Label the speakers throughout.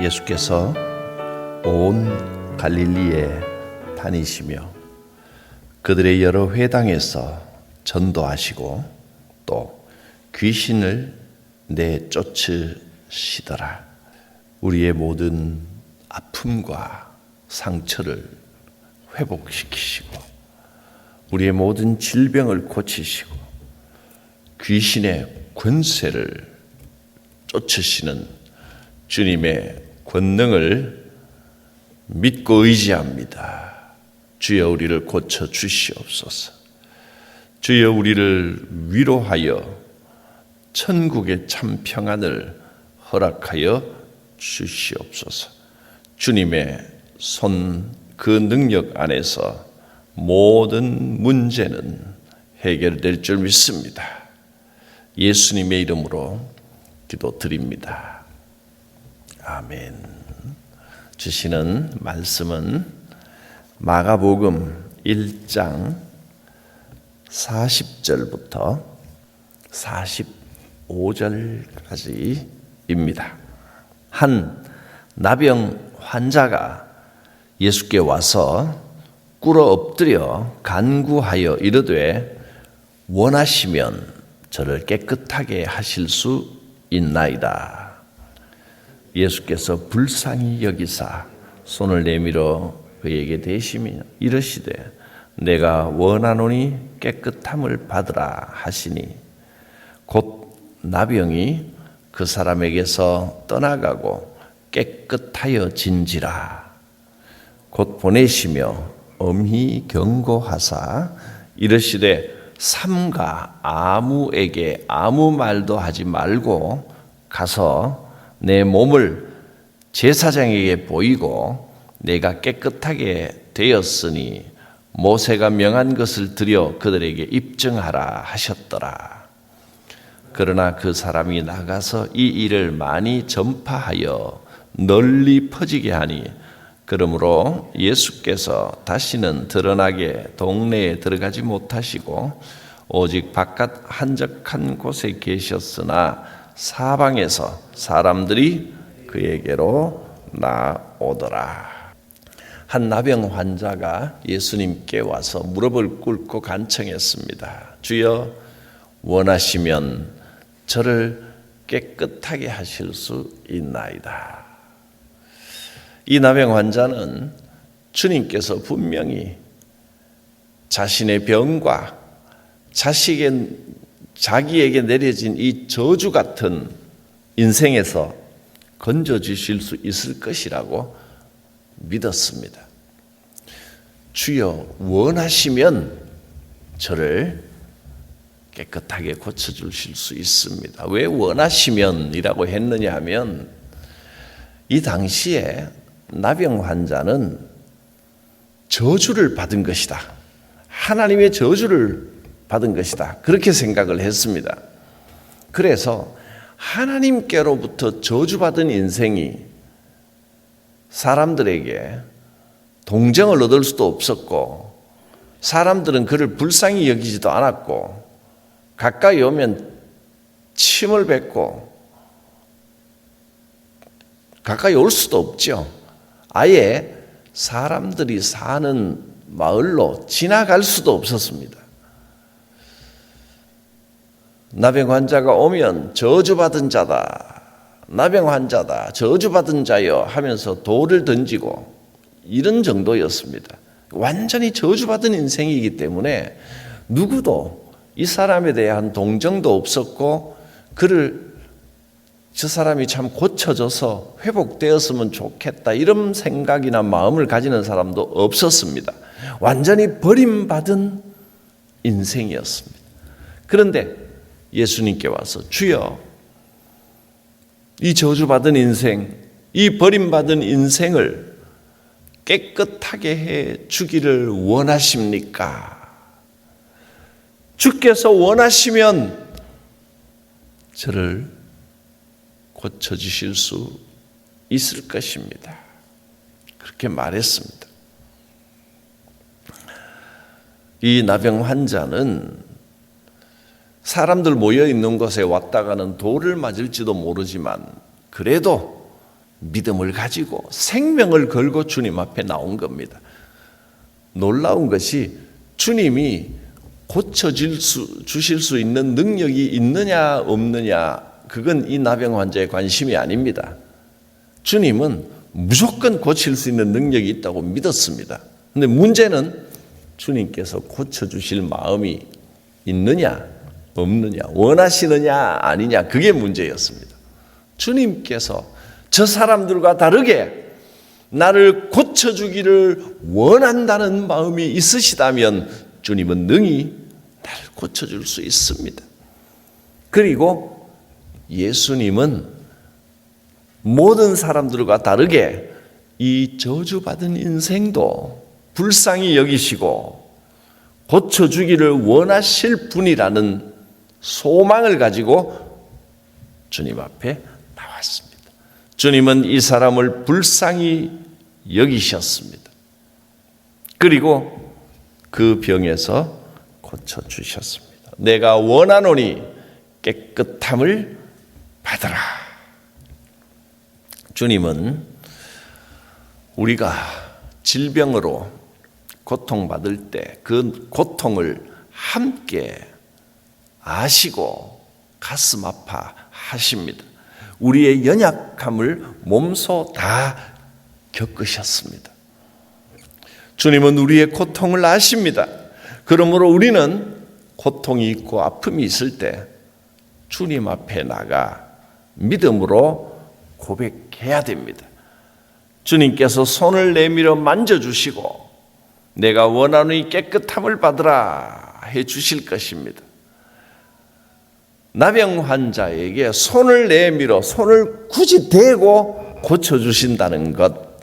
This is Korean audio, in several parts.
Speaker 1: 예수께서 온 갈릴리에 다니시며 그들의 여러 회당에서 전도하시고 또 귀신을 내쫓으시더라. 우리의 모든 아픔과 상처를 회복시키시고 우리의 모든 질병을 고치시고 귀신의 권세를 쫓으시는 주님의 권능을 믿고 의지합니다. 주여 우리를 고쳐 주시옵소서. 주여 우리를 위로하여 천국의 참 평안을 허락하여 주시옵소서. 주님의 손 그 능력 안에서 모든 문제는 해결될 줄 믿습니다. 예수님의 이름으로 기도드립니다. 아멘. 주시는 말씀은 마가복음 1장 40절부터 45절까지입니다. 한 나병 환자가 예수께 와서 꿇어 엎드려 간구하여 이르되 원하시면 저를 깨끗하게 하실 수 있나이다. 예수께서 불쌍히 여기사 손을 내밀어 그에게 대시며 이르시되 내가 원하노니 깨끗함을 받으라 하시니 곧 나병이 그 사람에게서 떠나가고 깨끗하여 진지라. 곧 보내시며 엄히 경고하사 이르시되 삼가 아무에게 아무 말도 하지 말고 가서 내 몸을 제사장에게 보이고 내가 깨끗하게 되었으니 모세가 명한 것을 드려 그들에게 입증하라 하셨더라. 그러나 그 사람이 나가서 이 일을 많이 전파하여 널리 퍼지게 하니 그러므로 예수께서 다시는 드러나게 동네에 들어가지 못하시고 오직 바깥 한적한 곳에 계셨으나 사방에서 사람들이 그에게로 나오더라. 한 나병 환자가 예수님께 와서 무릎을 꿇고 간청했습니다. 주여 원하시면 저를 깨끗하게 하실 수 있나이다. 이 나병 환자는 주님께서 분명히 자신의 병과 자기에게 내려진 이 저주 같은 인생에서 건져주실 수 있을 것이라고 믿었습니다. 주여 원하시면 저를 깨끗하게 고쳐주실 수 있습니다. 왜 원하시면이라고 했느냐 하면 이 당시에 나병 환자는 저주를 받은 것이다. 하나님의 저주를 받은 것이다. 그렇게 생각을 했습니다. 그래서 하나님께로부터 저주받은 인생이 사람들에게 동정을 얻을 수도 없었고 사람들은 그를 불쌍히 여기지도 않았고 가까이 오면 침을 뱉고 가까이 올 수도 없죠. 아예 사람들이 사는 마을로 지나갈 수도 없었습니다. 나병 환자가 오면 저주받은 자다, 나병 환자다, 저주받은 자여 하면서 돌을 던지고 이런 정도였습니다. 완전히 저주받은 인생이기 때문에 누구도 이 사람에 대한 동정도 없었고 저 사람이 참 고쳐져서 회복되었으면 좋겠다 이런 생각이나 마음을 가지는 사람도 없었습니다. 완전히 버림받은 인생이었습니다. 그런데 예수님께 와서 주여 이 저주받은 인생, 이 버림받은 인생을 깨끗하게 해 주기를 원하십니까? 주께서 원하시면 저를 고쳐주실 수 있을 것입니다. 그렇게 말했습니다. 이 나병 환자는 사람들 모여 있는 곳에 왔다가는 돌을 맞을지도 모르지만 그래도 믿음을 가지고 생명을 걸고 주님 앞에 나온 겁니다. 놀라운 것이 주님이 주실 수 있는 능력이 있느냐 없느냐, 그건 이 나병 환자의 관심이 아닙니다. 주님은 무조건 고칠 수 있는 능력이 있다고 믿었습니다. 그런데 문제는 주님께서 고쳐주실 마음이 있느냐 없느냐, 원하시느냐 아니냐, 그게 문제였습니다. 주님께서 저 사람들과 다르게 나를 고쳐주기를 원한다는 마음이 있으시다면 주님은 능히 나를 고쳐줄 수 있습니다. 그리고 예수님은 모든 사람들과 다르게 이 저주받은 인생도 불쌍히 여기시고 고쳐주기를 원하실 분이라는 소망을 가지고 주님 앞에 나왔습니다. 주님은 이 사람을 불쌍히 여기셨습니다. 그리고 그 병에서 고쳐주셨습니다. 내가 원하노니 깨끗함을 받으라. 주님은 우리가 질병으로 고통받을 때 그 고통을 함께 아시고 가슴 아파하십니다. 우리의 연약함을 몸소 다 겪으셨습니다. 주님은 우리의 고통을 아십니다. 그러므로 우리는 고통이 있고 아픔이 있을 때 주님 앞에 나가 믿음으로 고백해야 됩니다. 주님께서 손을 내밀어 만져주시고 내가 원하노니 깨끗함을 받으라 해주실 것입니다. 나병 환자에게 손을 내밀어 손을 굳이 대고 고쳐주신다는 것,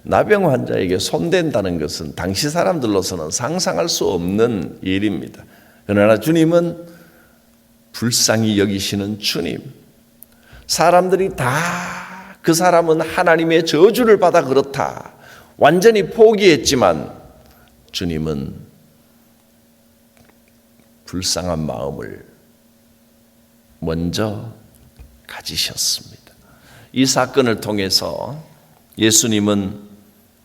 Speaker 1: 나병 환자에게 손댄다는 것은 당시 사람들로서는 상상할 수 없는 일입니다. 그러나 주님은 불쌍히 여기시는 주님, 사람들이 다 그 사람은 하나님의 저주를 받아 그렇다 완전히 포기했지만 주님은 불쌍한 마음을 먼저 가지셨습니다. 이 사건을 통해서 예수님은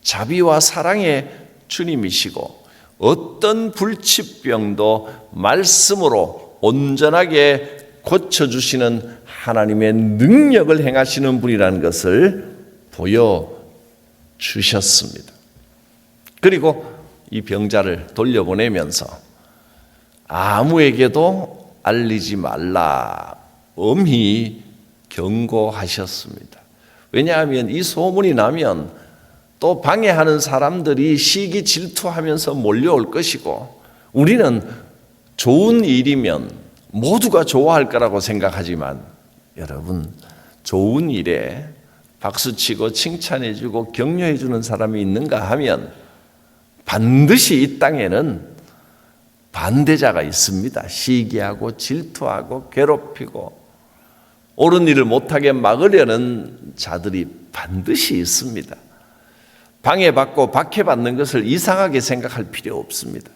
Speaker 1: 자비와 사랑의 주님이시고 어떤 불치병도 말씀으로 온전하게 고쳐주시는 하나님의 능력을 행하시는 분이라는 것을 보여주셨습니다. 그리고 이 병자를 돌려보내면서 아무에게도 알리지 말라 엄히 경고하셨습니다. 왜냐하면 이 소문이 나면 또 방해하는 사람들이 시기 질투하면서 몰려올 것이고, 우리는 좋은 일이면 모두가 좋아할 거라고 생각하지만 여러분, 좋은 일에 박수치고 칭찬해주고 격려해주는 사람이 있는가 하면 반드시 이 땅에는 반대자가 있습니다. 시기하고 질투하고 괴롭히고 옳은 일을 못하게 막으려는 자들이 반드시 있습니다. 방해받고 박해받는 것을 이상하게 생각할 필요 없습니다.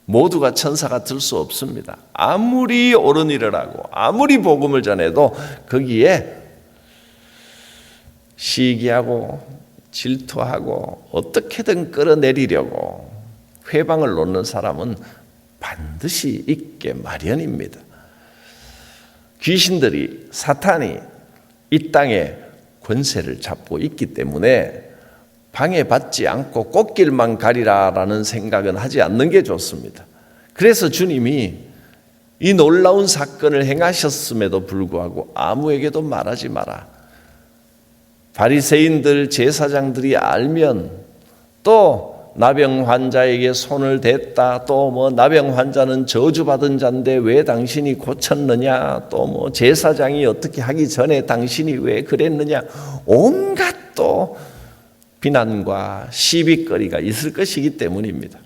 Speaker 1: 모두가 천사가 될 수 없습니다. 아무리 옳은 일을 하고 아무리 복음을 전해도 거기에 시기하고 질투하고 어떻게든 끌어내리려고 회방을 놓는 사람은 반드시 있게 마련입니다. 귀신들이, 사탄이 이 땅에 권세를 잡고 있기 때문에 방해받지 않고 꽃길만 가리라라는 생각은 하지 않는 게 좋습니다. 그래서 주님이 이 놀라운 사건을 행하셨음에도 불구하고 아무에게도 말하지 마라. 바리새인들, 제사장들이 알면 또 나병 환자에게 손을 댔다, 또 뭐 나병 환자는 저주받은 자인데 왜 당신이 고쳤느냐, 또 뭐 제사장이 어떻게 하기 전에 당신이 왜 그랬느냐, 온갖 또 비난과 시비거리가 있을 것이기 때문입니다.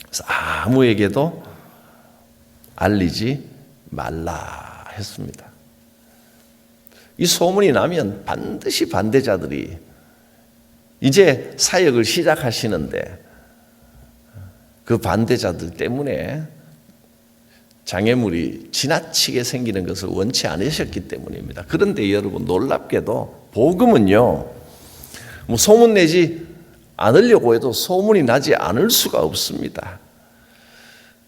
Speaker 1: 그래서 아무에게도 알리지 말라 했습니다. 이 소문이 나면 반드시 반대자들이 이제 사역을 시작하시는데 그 반대자들 때문에 장애물이 지나치게 생기는 것을 원치 않으셨기 때문입니다. 그런데 여러분, 놀랍게도 복음은요, 뭐 소문 내지 않으려고 해도 소문이 나지 않을 수가 없습니다.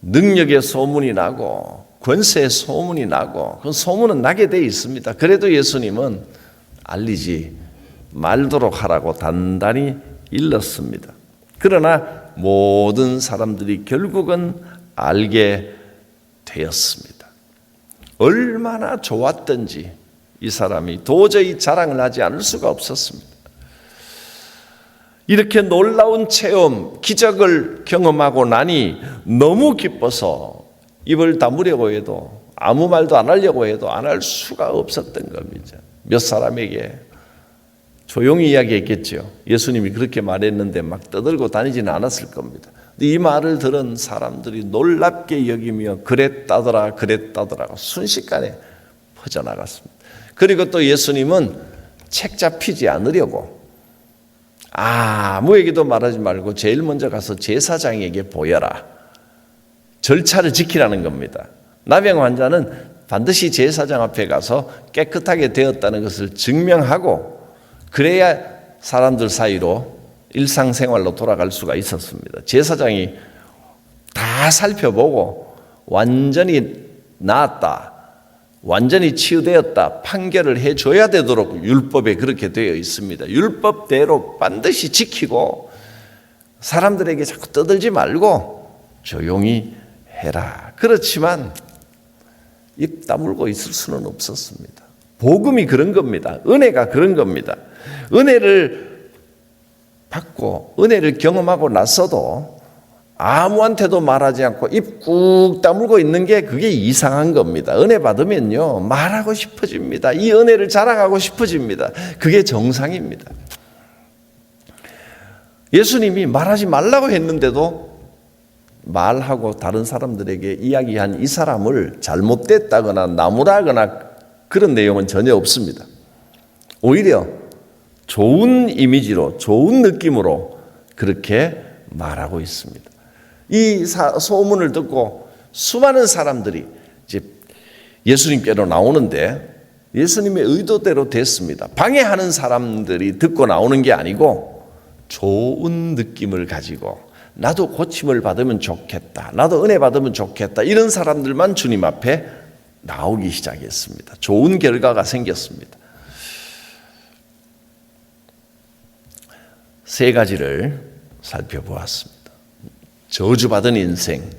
Speaker 1: 능력의 소문이 나고 권세의 소문이 나고 그 소문은 나게 돼 있습니다. 그래도 예수님은 알리지 말도록 하라고 단단히 일렀습니다. 그러나 모든 사람들이 결국은 알게 되었습니다. 얼마나 좋았던지 이 사람이 도저히 자랑을 하지 않을 수가 없었습니다. 이렇게 놀라운 체험, 기적을 경험하고 나니 너무 기뻐서 입을 다무려고 해도 아무 말도 안 하려고 해도 안 할 수가 없었던 겁니다. 몇 사람에게 조용히 이야기했겠죠. 예수님이 그렇게 말했는데 막 떠들고 다니지는 않았을 겁니다. 이 말을 들은 사람들이 놀랍게 여기며 그랬다더라 순식간에 퍼져나갔습니다. 그리고 또 예수님은 책 잡히지 않으려고 아무에게도 말하지 말고 제일 먼저 가서 제사장에게 보여라. 절차를 지키라는 겁니다. 나병 환자는 반드시 제사장 앞에 가서 깨끗하게 되었다는 것을 증명하고 그래야 사람들 사이로 일상생활로 돌아갈 수가 있었습니다. 제사장이 다 살펴보고 완전히 나았다, 완전히 치유되었다 판결을 해줘야 되도록 율법에 그렇게 되어 있습니다. 율법대로 반드시 지키고 사람들에게 자꾸 떠들지 말고 조용히 해라. 그렇지만 입 다물고 있을 수는 없었습니다. 복음이 그런 겁니다. 은혜가 그런 겁니다. 은혜를 받고 은혜를 경험하고 나서도 아무한테도 말하지 않고 입 꾹 다물고 있는 게 그게 이상한 겁니다. 은혜 받으면요 말하고 싶어집니다. 이 은혜를 자랑하고 싶어집니다. 그게 정상입니다. 예수님이 말하지 말라고 했는데도 말하고 다른 사람들에게 이야기한 이 사람을 잘못됐다거나 나무라거나 그런 내용은 전혀 없습니다. 오히려 좋은 이미지로 좋은 느낌으로 그렇게 말하고 있습니다. 이 소문을 듣고 수많은 사람들이 이제 예수님께로 나오는데 예수님의 의도대로 됐습니다. 방해하는 사람들이 듣고 나오는 게 아니고 좋은 느낌을 가지고 나도 고침을 받으면 좋겠다, 나도 은혜 받으면 좋겠다, 이런 사람들만 주님 앞에 나오기 시작했습니다. 좋은 결과가 생겼습니다. 세 가지를 살펴보았습니다. 저주받은 인생,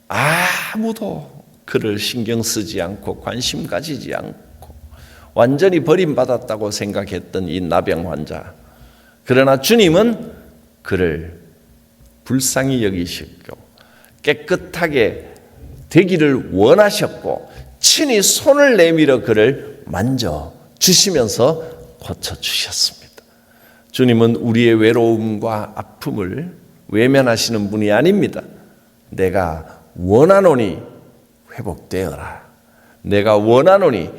Speaker 1: 아무도 그를 신경 쓰지 않고 관심 가지지 않고 완전히 버림받았다고 생각했던 이 나병 환자, 그러나 주님은 그를 불쌍히 여기셨고 깨끗하게 되기를 원하셨고 친히 손을 내밀어 그를 만져주시면서 고쳐주셨습니다. 주님은 우리의 외로움과 아픔을 외면하시는 분이 아닙니다. 내가 원하노니 회복되어라. 내가 원하노니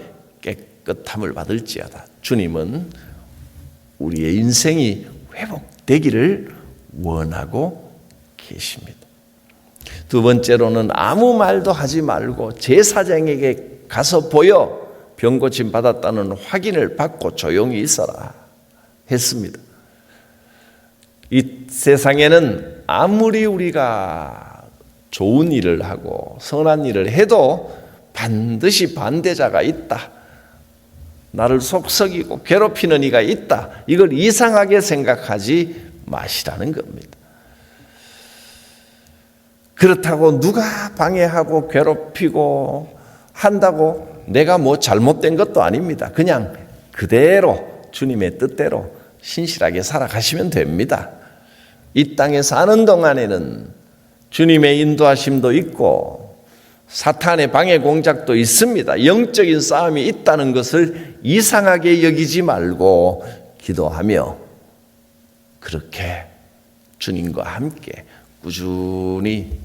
Speaker 1: 깨끗함을 받을지어다. 주님은 우리의 인생이 회복되기를 원하고 계십니다. 두 번째로는 아무 말도 하지 말고 제사장에게 가서 보여 병 고침 받았다는 확인을 받고 조용히 있어라 했습니다. 이 세상에는 아무리 우리가 좋은 일을 하고 선한 일을 해도 반드시 반대자가 있다. 나를 속썩이고 괴롭히는 이가 있다. 이걸 이상하게 생각하지 마시라는 겁니다. 그렇다고 누가 방해하고 괴롭히고 한다고 내가 뭐 잘못된 것도 아닙니다. 그냥 그대로 주님의 뜻대로 신실하게 살아가시면 됩니다. 이 땅에 사는 동안에는 주님의 인도하심도 있고 사탄의 방해 공작도 있습니다. 영적인 싸움이 있다는 것을 이상하게 여기지 말고 기도하며 그렇게 주님과 함께 꾸준히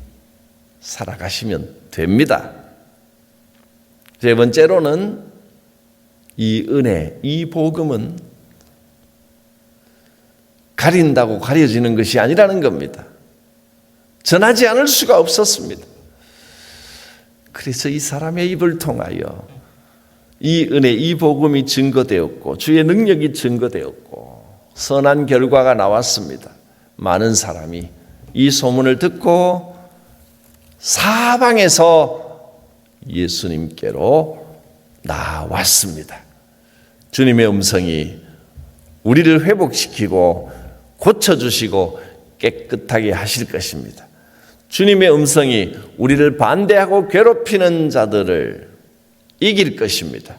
Speaker 1: 살아가시면 됩니다. 세 번째로는 이 은혜, 이 복음은 가린다고 가려지는 것이 아니라는 겁니다. 전하지 않을 수가 없었습니다. 그래서 이 사람의 입을 통하여 이 은혜, 이 복음이 증거되었고 주의 능력이 증거되었고 선한 결과가 나왔습니다. 많은 사람이 이 소문을 듣고 사방에서 예수님께로 나왔습니다. 주님의 음성이 우리를 회복시키고 고쳐주시고 깨끗하게 하실 것입니다. 주님의 음성이 우리를 반대하고 괴롭히는 자들을 이길 것입니다.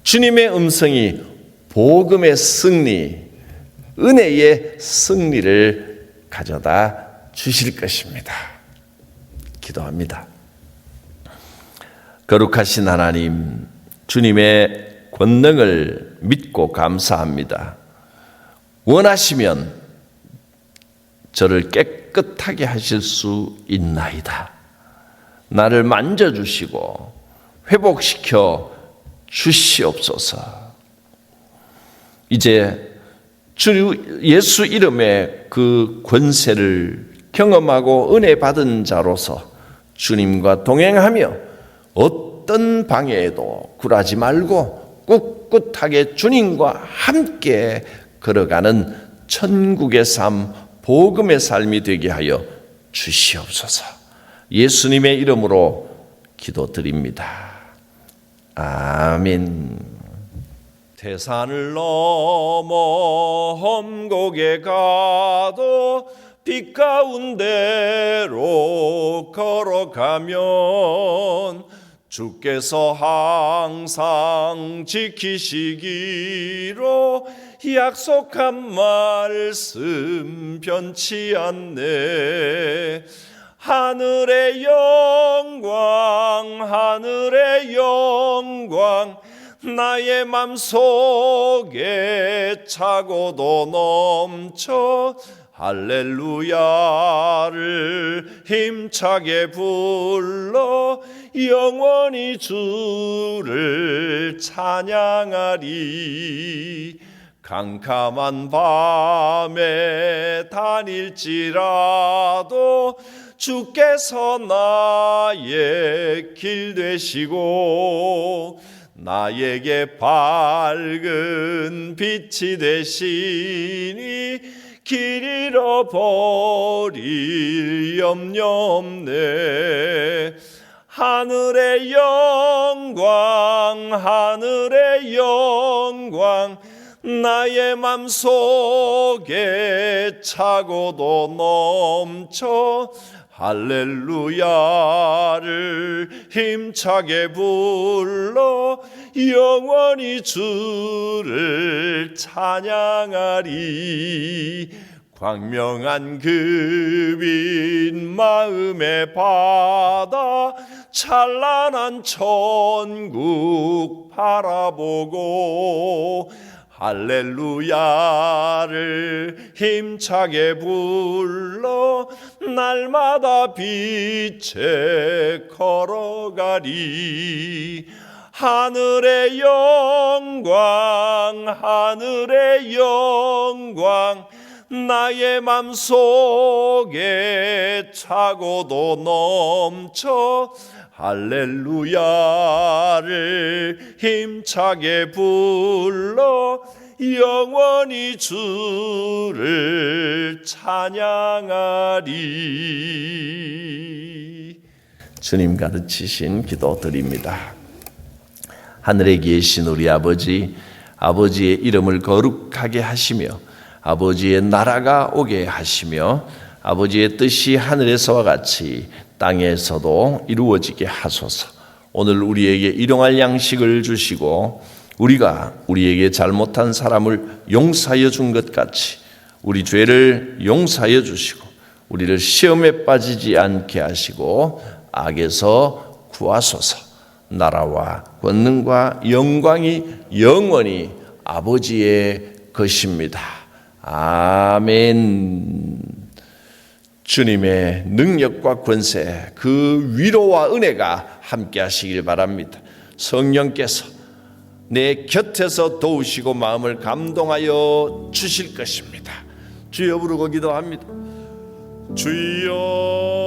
Speaker 1: 주님의 음성이 복음의 승리, 은혜의 승리를 가져다 주실 것입니다. 기도합니다. 거룩하신 하나님, 주님의 권능을 믿고 감사합니다. 원하시면 저를 깨끗하게 하실 수 있나이다. 나를 만져주시고 회복시켜 주시옵소서. 이제 주 예수 이름의 그 권세를 경험하고 은혜 받은 자로서 주님과 동행하며 어떤 방해에도 굴하지 말고 꿋꿋하게 주님과 함께 걸어가는 천국의 삶, 복음의 삶이 되게 하여 주시옵소서. 예수님의 이름으로 기도드립니다. 아멘. 태산을 넘어 험곡에 가도 빛 가운데로 걸어가면 주께서 항상 지키시기로 약속한 말씀 변치 않네. 하늘의 영광, 하늘의 영광, 나의 맘속에 차고도 넘쳐 할렐루야를 힘차게 불러 영원히 주를 찬양하리. 캄캄한 밤에 다닐지라도 주께서 나의 길 되시고 나에게 밝은 빛이 되시니 길 잃어버릴 염려 없네. 하늘의 영광, 하늘의 영광, 나의 맘속에 차고도 넘쳐 할렐루야를 힘차게 불러 영원히 주를 찬양하리. 광명한 그 빛 마음의 바다 찬란한 천국 바라보고 할렐루야를 힘차게 불러 날마다 빛에 걸어가리. 하늘의 영광, 하늘의 영광, 나의 맘속에 차고도 넘쳐 할렐루야를 힘차게 불러 영원히 주를 찬양하리. 주님 가르치신 기도 드립니다. 하늘에 계신 우리 아버지, 아버지의 이름을 거룩하게 하시며 아버지의 나라가 오게 하시며 아버지의 뜻이 하늘에서와 같이 땅에서도 이루어지게 하소서. 오늘 우리에게 일용할 양식을 주시고 우리가 우리에게 잘못한 사람을 용서하여 준 것 같이 우리 죄를 용서하여 주시고 우리를 시험에 빠지지 않게 하시고 악에서 구하소서. 나라와 권능과 영광이 영원히 아버지의 것입니다. 아멘. 주님의 능력과 권세, 그 위로와 은혜가 함께 하시길 바랍니다. 성령께서 내 곁에서 도우시고 마음을 감동하여 주실 것입니다. 주여 부르고 기도합니다. 주여